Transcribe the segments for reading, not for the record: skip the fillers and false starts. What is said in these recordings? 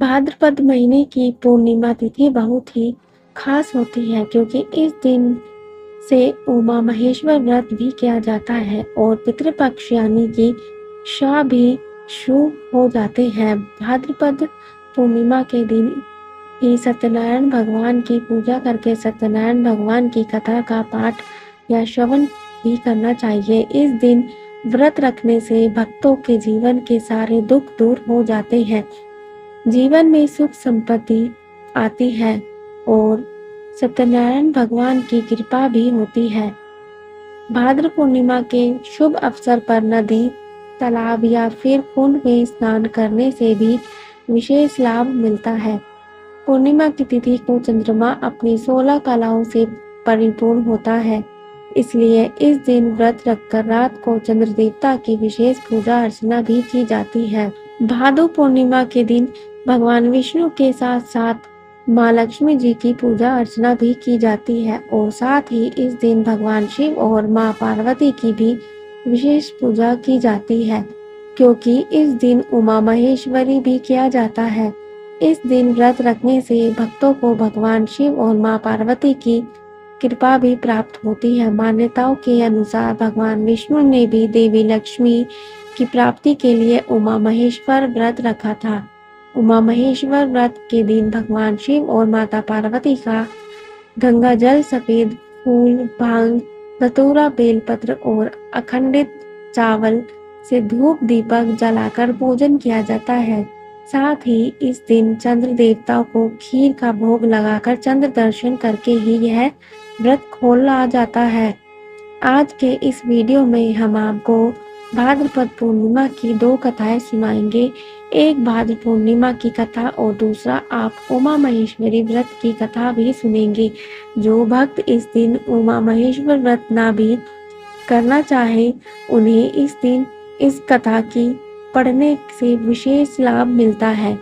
भाद्रपद महीने की पूर्णिमा तिथि बहुत ही खास होती है क्योंकि इस दिन से उमा महेश्वर व्रत भी किया जाता है और पितृपक्ष यानी कि श्राद्ध भी शुरू हो जाते हैं। भाद्रपद पूर्णिमा के दिन ही सत्यनारायण भगवान की पूजा करके सत्यनारायण भगवान की कथा का पाठ या श्रवण भी करना चाहिए। इस दिन व्रत रखने से भक्तों के जीवन के सारे दुख दूर हो जाते हैं, जीवन में सुख संपत्ति आती है और सत्यनारायण भगवान की कृपा भी होती है। भाद्र पूर्णिमा के शुभ अवसर पर नदी, तालाब या फिर कुंड में स्नान करने से भी विशेष लाभ मिलता है। पूर्णिमा की तिथि को चंद्रमा अपनी 16 कलाओं से परिपूर्ण होता है, इसलिए इस दिन व्रत रखकर रात को चंद्र देवता की विशेष पूजा अर्चना भी की जाती है। भादु पूर्णिमा के दिन भगवान विष्णु के साथ साथ माँ लक्ष्मी जी की पूजा अर्चना भी की जाती है और साथ ही इस दिन भगवान शिव और माँ पार्वती की भी विशेष पूजा की जाती है, क्योंकि इस दिन उमा महेश्वरी भी किया जाता है। इस दिन व्रत रखने से भक्तों को भगवान शिव और माँ पार्वती की कृपा भी प्राप्त होती है। मान्यताओं के अनुसार भगवान विष्णु ने भी देवी लक्ष्मी की प्राप्ति के लिए उमा महेश्वर व्रत रखा था। उमा महेश्वर व्रत के दिन भगवान शिव और माता पार्वती का गंगा जल, सफेद फूल, भांग, धतूरा, बेलपत्र और अखंडित चावल से धूप दीपक जलाकर पूजन किया जाता है। साथ ही इस दिन चंद्र देवता को खीर का भोग लगाकर चंद्र दर्शन करके ही यह व्रत खोला जाता है। आज के इस वीडियो में हम आपको भाद्रपद पूर्णिमा की 2 कथाएं सुनाएंगे। एक भाद्र पूर्णिमा की कथा और दूसरा आप उमा महेश्वरी व्रत की कथा भी सुनेंगे। जो भक्त इस दिन उमा महेश्वर व्रत ना भी करना चाहे, उन्हें इस दिन इस कथा की पढ़ने से विशेष लाभ मिलता है।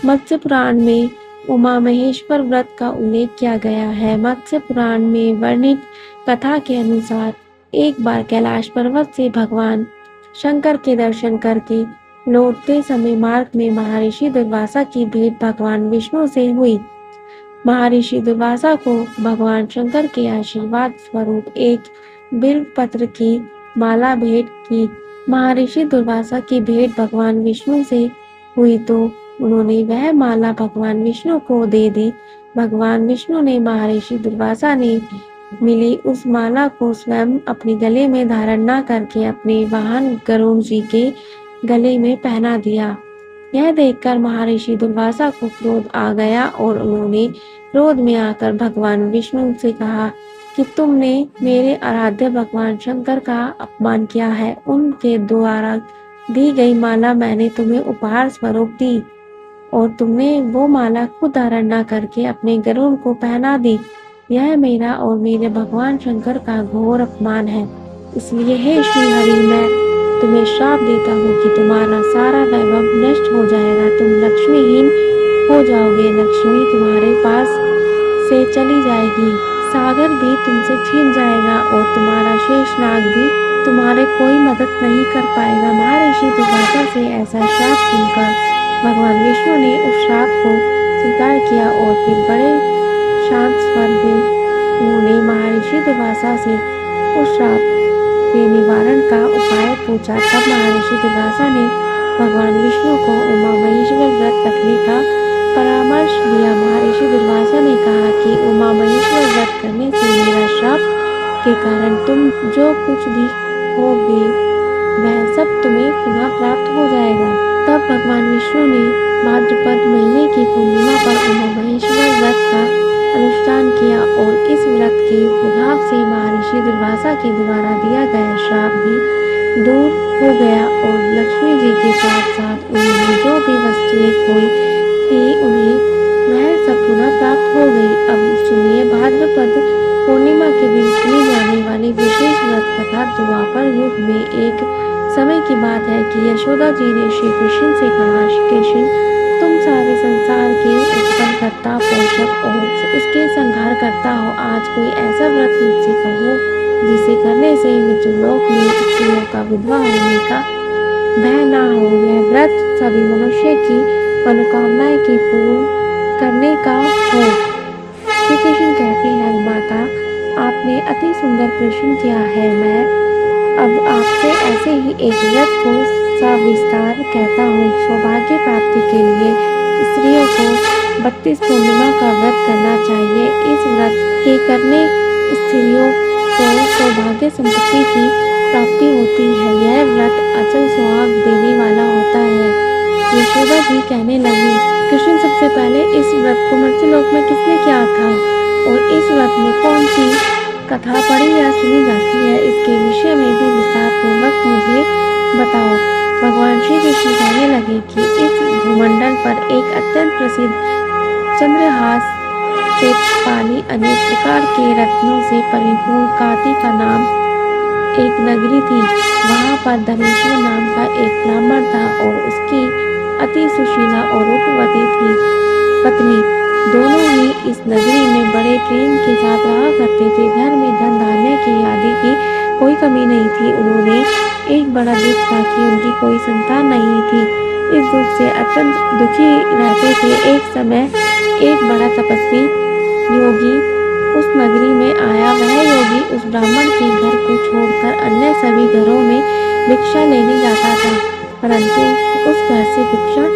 मत्स्य पुराण में उमा महेश्वर व्रत का उल्लेख किया गया है। मत्स्य पुराण में वर्णित कथा के अनुसार एक बार कैलाश पर्वत से भगवान शंकर के दर्शन करके लौटते समय मार्ग में महर्षि दुर्वासा की भेंट भगवान विष्णु से हुई। महर्षि दुर्वासा को भगवान शंकर के आशीर्वाद स्वरूप एक बिल्व पत्र की माला भेंट की। महर्षि दुर्वासा की भेंट भगवान विष्णु से हुई तो उन्होंने वह माला भगवान विष्णु को दे दी। भगवान विष्णु ने महर्षि दुर्वासा ने मिली उस माला को स्वयं अपने गले में धारण न करके अपने वाहन गरुड़ जी के गले में पहना दिया। यह देखकर महर्षि दुर्वासा को क्रोध आ गया और उन्होंने क्रोध में आकर भगवान विष्णु से कहा कि तुमने मेरे आराध्य भगवान शंकर का अपमान किया है। उनके द्वारा दी गई माला मैंने तुम्हें उपहार स्वरूप दी और तुमने वो माला खुद धारण न करके अपने गरुड़ को पहना दी। यह मेरा और मेरे भगवान शंकर का घोर अपमान है। इसलिए हे श्री हरि, मैं तुम्हें श्राप देता हूँ कि तुम्हारा सारा वैभव नष्ट हो जाएगा। तुम लक्ष्मीहीन हो जाओगे, लक्ष्मी तुम्हारे पास से चली जाएगी, सागर भी तुमसे छीन जाएगा और तुम्हारा शेषनाग भी तुम्हारे कोई मदद नहीं कर पाएगा। महर्षि दुर्वासा से ऐसा श्राप सुनकर भगवान विष्णु ने उस श्राप को स्वीकार किया और फिर बड़े शांत स्वर में उन्होंने महर्षि दुर्वासा से उस श्राप के निवारण का उपाय पूछा। तब महर्षि दुर्वासा ने भगवान विष्णु को उमा महेश्वर व्रत रखने का परामर्श दिया। महर्षि दुर्वासा ने कहा कि उमा महेश्वर व्रत करने से मेरा श्राप के कारण तुम जो कुछ भी होगे वह सब तुम्हें पुनः प्राप्त हो जाएगा। तब भगवान विष्णु ने भाद्रपद महीने की पूर्णिमा पर उमा महेश्वर व्रत का अनुष्ठान किया और इस व्रत के प्रभाव से महर्षि दुर्वासा के द्वारा दिया गया श्राप भी दूर हो गया और लक्ष्मी जी के साथ साथ उन्हें जो भी वस्तुएं खोई थी उन्हें वह सब पुनः प्राप्त हो गई। अब सुनिए भाद्रपद पूर्णिमा के दिन की जाने वाली विशेष व्रत कथा। द्वापर युग में एक समय की बात है कि यशोदा जी ने श्री कृष्ण से कहा, श्री कृष्ण, तुम सारे संसार के उत्पन्न करता, पोषक और उसके संहार करता हो। आज कोई ऐसा व्रत मुझसे कहो जिसे करने से मृत्युलोक में स्त्रियों का विधवा होने का भय ना हो। यह व्रत सभी मनुष्य की मनोकामनाएं की पूर्ण करने का हो। श्री कृष्ण कहते हैं, माता आपने अति सुंदर प्रश्न किया है। मैं अब आपसे ऐसे ही एक व्रत को सविस्तार कहता हूँ। सौभाग्य प्राप्ति के लिए स्त्रियों को 32 पूर्णिमा का व्रत करना चाहिए। इस व्रत के करने स्त्रियों को सौभाग्य संपत्ति की प्राप्ति होती है। यह व्रत अचल सुहाग देने वाला होता है। यशोदा जी कहने लगी, कृष्ण सबसे पहले इस व्रत को मर्त्यलोक में किसने किया था और इस व्रत में कौन सी कथा पढ़ी या सुनी जाती है, इसके विषय में भी विस्तार पूर्वक मुझे बताओ। भगवान श्री कृष्ण कहने लगे कि इस भूमंडल पर एक अत्यंत प्रसिद्ध चंद्रहास से पाली अनेक प्रकार के रत्नों से परिपूर्ण काती का नाम एक नगरी थी। वहां पर धनेश्वर नाम का एक ब्राह्मण था और उसकी अति सुशीला और रूपवती थी पत्नी। दोनों ही इस नगरी में बड़े प्रेम के साथ रहा करते थे। घर में धन धान्य की आदि की कोई कमी नहीं थी। उन्होंने एक बड़ा दुख था कि उनकी कोई संतान नहीं थी। इस दुख से अत्यंत दुखी रहते थे। एक समय एक बड़ा तपस्वी योगी उस नगरी में आया। वह योगी उस ब्राह्मण के घर को छोड़कर अन्य सभी घरों में भिक्षा लेने जाता था, परंतु उस घर से भिक्षा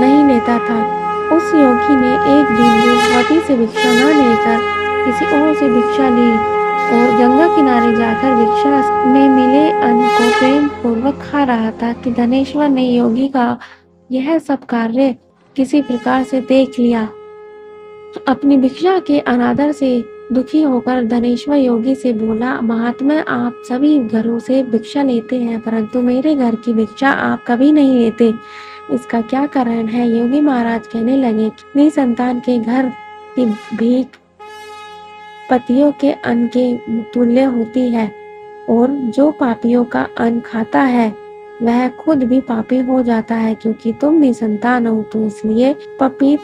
नहीं लेता था। उस योगी ने एक दिन रूपवती से भिक्षा न लेकर किसी और से भिक्षा ली और गंगा किनारे जाकर भिक्षा में मिले अन्न को प्रेम पूर्वक खा रहा था कि धनेश्वर ने योगी का यह सब कार्य किसी प्रकार से देख लिया। अपनी भिक्षा के अनादर से दुखी होकर धनेश्वर योगी से बोला, महात्मा आप सभी घरों से भिक्षा लेते हैं, परंतु मेरे घर की भिक्षा आप कभी नहीं लेते। इसका क्या कारण है? योगी महाराज कहने लगे, निसंतान के घर की भीख पतियों के अन्न के तुल्य होती है और जो पापियों का अन्न खाता है वह खुद भी पापी हो जाता है। क्योंकि तुम निसंतान हो तो इसलिए पतित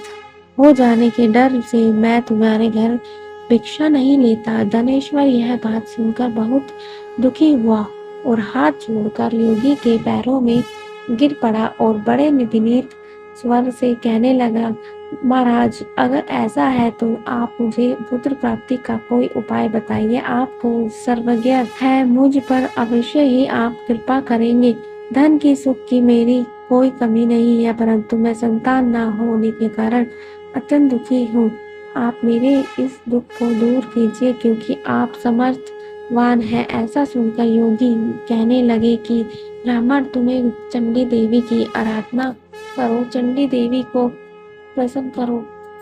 हो जाने के डर से मैं तुम्हारे घर भिक्षा नहीं लेता। धनेश्वर यह बात सुनकर बहुत दुखी हुआ और हाथ जोड़कर योगी के पैरों में गिर पड़ा और बड़े विनीत स्वर से कहने लगा, महाराज अगर ऐसा है तो आप मुझे पुत्र प्राप्ति का कोई उपाय बताइए। आपको सर्वज्ञ है, मुझ पर अवश्य ही आप कृपा करेंगे। धन की सुख की मेरी कोई कमी नहीं है, परंतु मैं संतान न होने के कारण अत्यंत दुखी हूँ। आप मेरे इस दुख को दूर कीजिए क्योंकि आप समर्थवान हैं। ऐसा सुनकर योगी कहने लगे कि ब्राह्मण तुम्हें चंडी देवी की आराधना करो, चंडी देवी को प्रसन्न करो,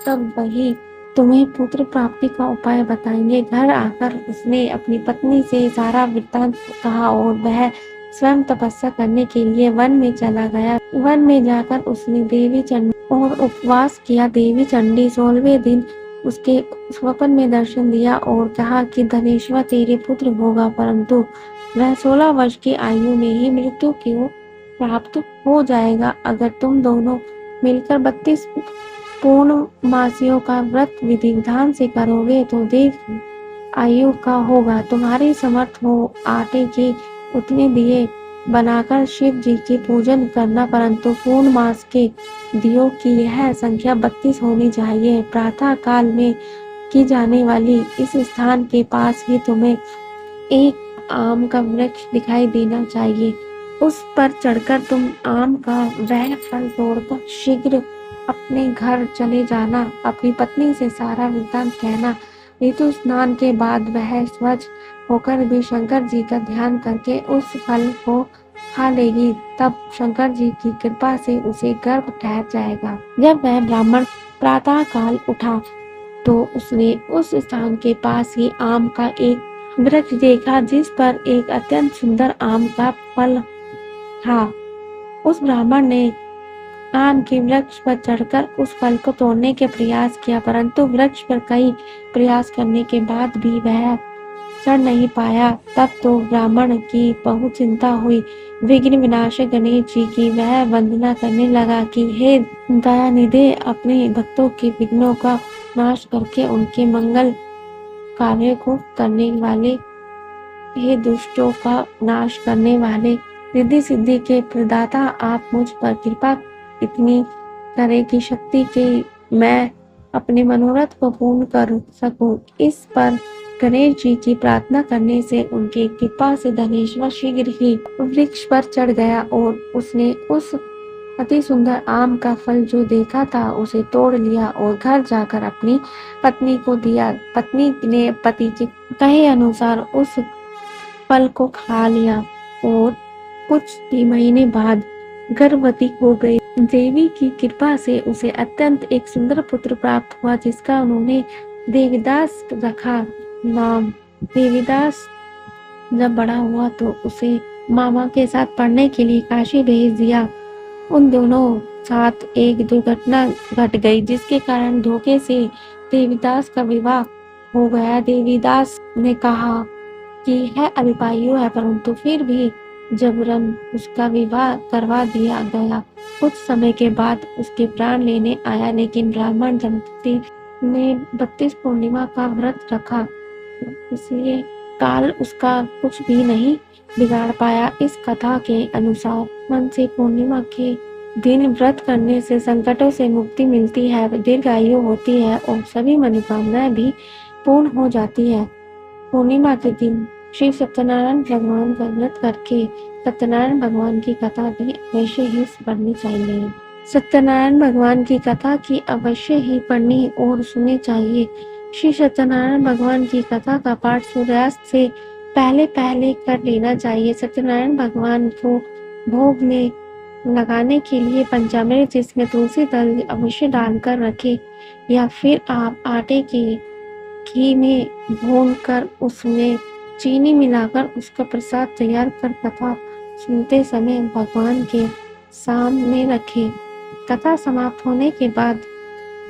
तब वही तुम्हें पुत्र प्राप्ति का उपाय बताएंगे। घर आकर उसने अपनी पत्नी से सारा वृत्तांत कहा और वह स्वयं तपस्या करने के लिए वन में चला गया। वन में जाकर उसने देवी चंडी और उपवास किया। देवी चंडी 16वें दिन उसके स्वप्न में दर्शन दिया और कहा कि धनेश्वर तेरे पुत्र होगा, परंतु वह 16 वर्ष की आयु में ही मृत्यु को प्राप्त हो जाएगा। अगर तुम दोनों मिलकर 32 पूर्ण मासियों का व्रत विधि विधान से करोगे तो दीर्घ आयु का होगा। तुम्हारे समर्थ हो आटे के उतने दिए बनाकर शिव जी की पूजन करना, परंतु पूर्ण मास के दियों की यह संख्या 32 होनी चाहिए। प्रातः काल में की जाने वाली इस स्थान के पास ही तुम्हें एक आम का वृक्ष दिखाई देना चाहिए। उस पर चढ़कर तुम आम का वह फल तोड़कर शीघ्र अपने घर चले जाना। अपनी पत्नी से सारा वृत्तांत कहना। ऋतु स्नान के बाद वह स्वच्छ होकर भी शंकर जी का ध्यान करके उस फल को खा लेगी, तब शंकर जी की कृपा से उसे गर्भ ठहर जाएगा। जब वह ब्राह्मण प्रातः काल उठा तो उसने उस स्थान के पास ही आम का एक वृक्ष देखा जिस पर एक अत्यंत सुंदर आम का फल था। उस ब्राह्मण ने आम के वृक्ष पर चढ़कर उस फल को तोड़ने के प्रयास किया, परंतु वृक्ष पर कई प्रयास करने के बाद भी वह चढ़ नहीं पाया। तब तो ब्राह्मण की बहुत चिंता हुई। विघ्न विनाशक गणेश जी की वह वंदना करने लगा कि हे दयानिधे, अपने भक्तों के विघ्नों का नाश करके उनके मंगल कार्य को करने वाले, हे दुष्टों का नाश करने वाले, रिद्धि सिद्धि के प्रदाता, आप मुझ पर कृपा इतनी करे कि शक्ति की मैं अपने मनोरथ को पूर्ण कर सकूं। इस पर गणेश जी की प्रार्थना करने से उनकी कृपा से धनेश्वर शीघ्र ही वृक्ष पर चढ़ गया और उसने उस अति सुंदर आम का फल जो देखा था उसे तोड़ लिया और घर जाकर अपनी पत्नी को दिया। पत्नी ने पति के कहे अनुसार उस फल को खा लिया और कुछ ही महीने बाद गर्भवती हो गई। देवी की कृपा से उसे अत्यंत एक सुंदर पुत्र प्राप्त हुआ जिसका उन्होंने देवीदास रखा नाम। देवीदास जब बड़ा हुआ तो उसे मामा के साथ पढ़ने के लिए काशी भेज दिया। उन दोनों साथ एक दुर्घटना घट गई जिसके कारण धोखे से देवीदास का विवाह हो गया। देवीदास ने कहा कि यह अल्पायु है परंतु फिर भी जबरन उसका विवाह करवा दिया गया। कुछ समय के बाद उसके प्राण लेने आया लेकिन ब्राह्मण दंपति ने 32 पूर्णिमा का व्रत रखा इसलिए काल उसका कुछ भी नहीं बिगाड़ पाया। इस कथा के अनुसार मन से पूर्णिमा के दिन व्रत करने से संकटों से मुक्ति मिलती है, दीर्घायु होती है और सभी मनोकामनाएं भी पूर्ण हो जाती है। पूर्णिमा के दिन श्री सत्यनारायण भगवान का व्रत करके सत्यनारायण भगवान की कथा भी अवश्य ही पढ़नी चाहिए। सत्यनारायण भगवान की कथा की अवश्य ही पढ़नी और सुननी चाहिए। श्री सत्यनारायण भगवान की कथा का पाठ सूर्यास्त से पहले पहले कर लेना चाहिए। सत्यनारायण भगवान को भोग में लगाने के लिए पंचामृत जिसमें तुलसी दल अवश्य डालकर रखें या फिर आप आटे के घी में भूनकर उसमें चीनी मिलाकर उसका प्रसाद तैयार कर कथा सुनते समय भगवान के सामने रखें। कथा समाप्त होने के बाद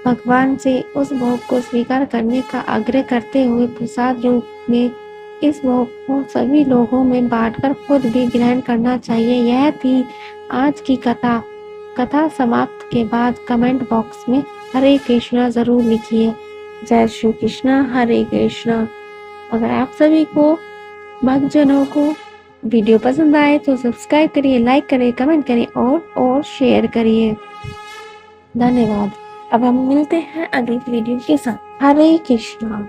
भगवान से उस भोग को स्वीकार करने का आग्रह करते हुए प्रसाद रूप में इस भोग को सभी लोगों में बांटकर खुद भी ग्रहण करना चाहिए। यह थी आज की कथा। कथा समाप्त के बाद कमेंट बॉक्स में हरे कृष्णा जरूर लिखिए। जय श्री कृष्णा, हरे कृष्णा। अगर आप सभी को भक्तजनों को वीडियो पसंद आए तो सब्सक्राइब करिए, लाइक करिए, कमेंट करिए और शेयर करिए। धन्यवाद। अब हम मिलते हैं अगली वीडियो के साथ। हरे कृष्णा।